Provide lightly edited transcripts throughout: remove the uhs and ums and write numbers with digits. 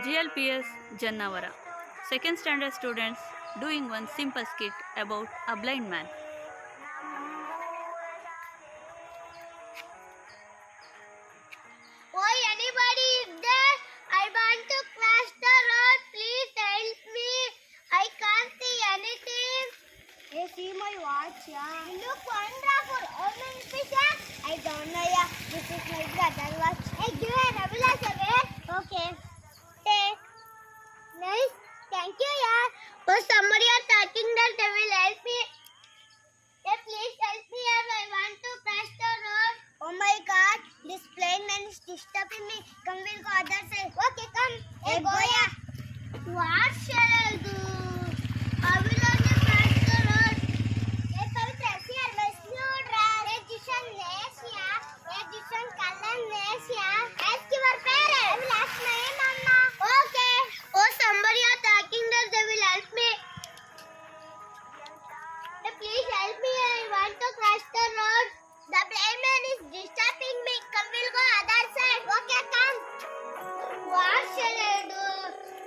GLPS Jannavara. Second standard students doing one simple skit about a blind man. Why anybody is there? I want to cross the road. Please help me. I can't see anything. Hey, see my watch, yeah. You look wonderful. How many pieces? I don't know, yeah. This is my brother watch. Hey, give it. Abhilash, again. Okay. Take. Nice. Thank you, yeah. Oh, somebody are talking that they will help me. Yeah, please help me, yeah. I want to cross the road. Oh my God, this blind man is disturbing me. Come, we'll go other side. Okay, come. Hey, go, yeah. What shall I do? I will only cross the road. Hey, Pavitra, see our best new dress. Hey, Jishan, nice, yeah. Hey, Jishan, color, nice, yeah. Ask your parents. I will ask my mama. Okay. Oh, somebody are talking that they will help me. Hey, please help me. I want to cross the road. The blind man is disturbing me. Come, we'll go other side. Okay, come. What shall I do?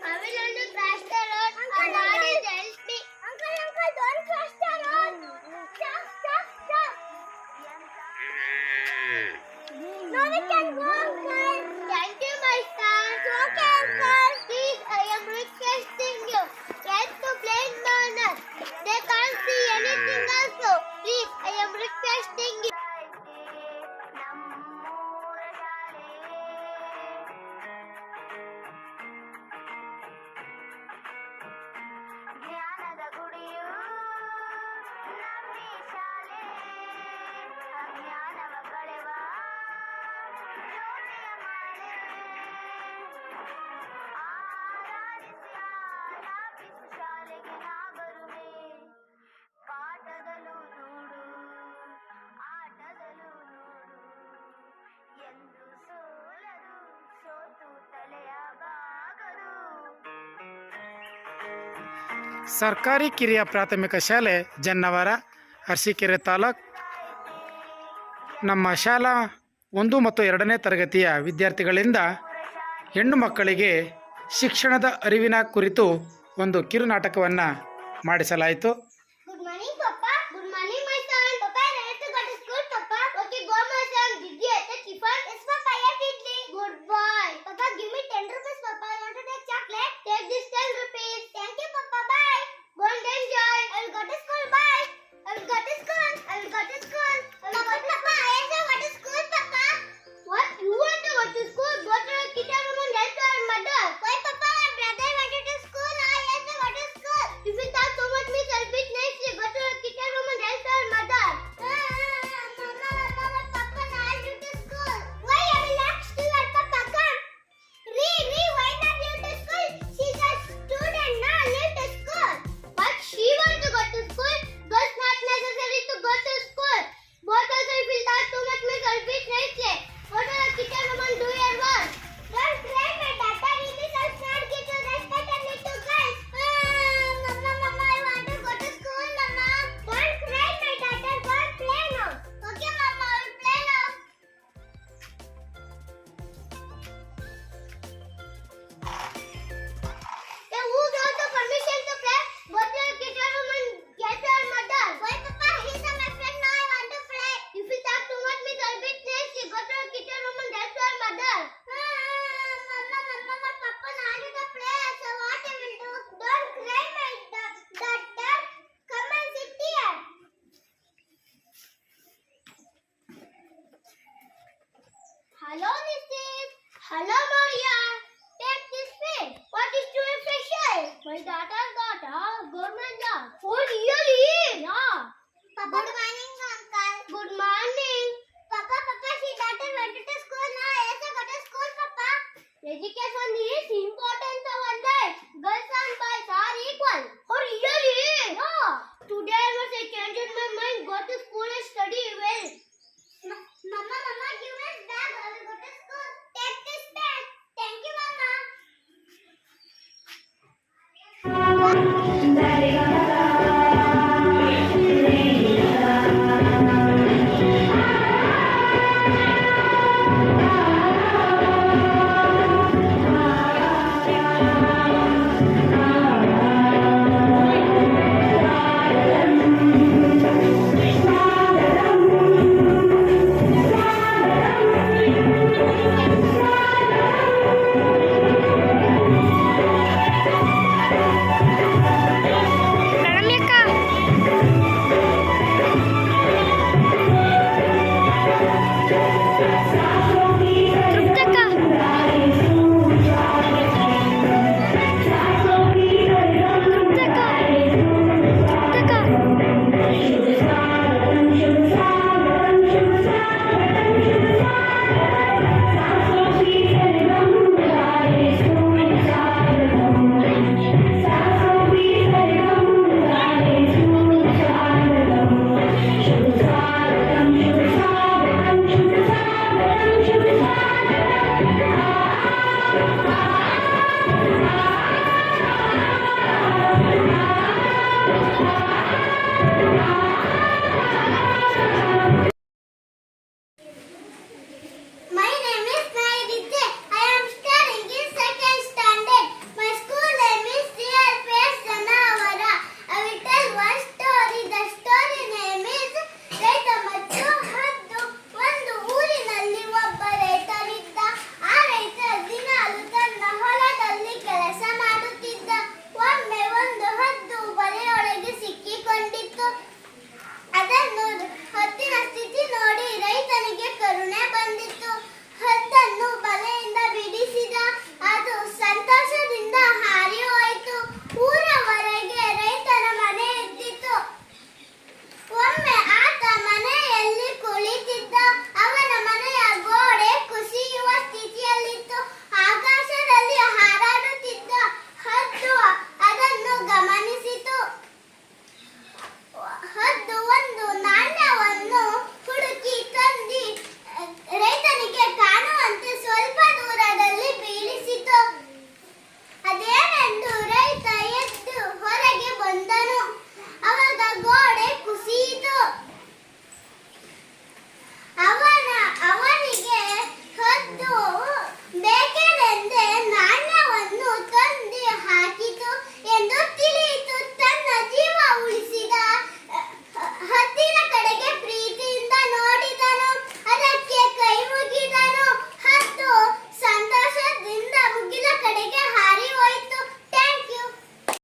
I will only cross the road. Daddy, help me. Uncle, don't cross the road. Stop. No, we can go, uncle. Thank you, my son. Okay, uncle. Please, I am requesting you. Get to blind man. They can't see anything also. Please, I am requesting you. ಜ್ಞಾನದ ಗುಡಿಯು ನಮ್ಮಿ ಶಾಲೆ ಅಜ್ಞಾನವ ಕಳೆವ ಜ್ಯೋತಿಯ ಮಾಲೆ ಆರಾಧಿಸಿ ಆಲಾಪಿಸು ಶಾಲೆಗೆ ನಾ ಬರುವೆ ಪಾಠದಲ್ಲೂ ನೋಡು ಆಟದಲ್ಲೂ ನೋಡು ಎಂದು ಸೋಲದು ಸೋತು ತಲೆಯ ಬಾಗದು. ಸರ್ಕಾರಿ ಕಿರಿಯ ಪ್ರಾಥಮಿಕ ಶಾಲೆ ಜನ್ನವರ ಅರಸೀಕೆರೆ ತಾಲೂಕು. ನಮ್ಮ ಶಾಲಾ 1 ಮತ್ತು 2ನೇ ತರಗತಿಯ ವಿದ್ಯಾರ್ಥಿಗಳಿಂದ ಹೆಣ್ಣು ಮಕ್ಕಳಿಗೆ ಶಿಕ್ಷಣದ ಅರಿವಿನ ಕುರಿತು ಒಂದು ಕಿರುನಾಟಕವನ್ನು ಮಾಡಿಸಲಾಯಿತು. Good morning, Papa. Good morning, my son. Papa, I ready to go to school, Papa. Okay, go, my son. Did you eat the tiffin? Yes, Papa, I ate idli. Good boy. Papa, give me 10 rupees, Papa. I want to take chocolate. Take this 10 rupees. Thank you, Papa. Bye. Go and enjoy. I will go to school. Bye. I will go to school. I will go to school. Papa, I also go to school, Papa. What? You want to go to school? Go to the kitchen room and help your mother. Why, Papa? My brother wanted to school. I also go to school. If you talk so much, means I'll beat next year. Go to the kitchen room and help your mother. Mama, Papa, now I'll do to school. Why? I will ask to your Papa. Come. Ree, why not leave to school? She's a student, now leave to school. But she wants to go to school. But it's not necessary to go to school. Both also, if you talk too much, means I'll beat next year. Go to the kitchen room and do your work. Don't cry, my daughter. It is also not give you respect and need to guys. Mama, I want to go to school, Mama. Don't cry, my daughter. Go and play now. Okay, Mama, I will play now. Hey, who got the permission to play? Go to the kitchen room and get your mother. Why, Papa? He's my friend now. I want to play. If you talk too much, means I'll beat next year. Go to the kitchen room and help your mother. Mama, Papa, now I need to play. So what I will do? Don't cry, my daughter. Come and sit here. Hello, Mrs. Hello, Maria. Take this pen. What is your special? My daughter got a government job. Oh, really? Yeah. Papa, good morning, Uncle. Good morning. Papa, she daughter went to school now. I also go to school, Papa. Education is important to one day. Girls and boys are equal. Oh, really? Yeah. Today I was changed my mind. Go to school and study well. Mama, give us bag. I will go to school. Take this bag. Thank you, Mama.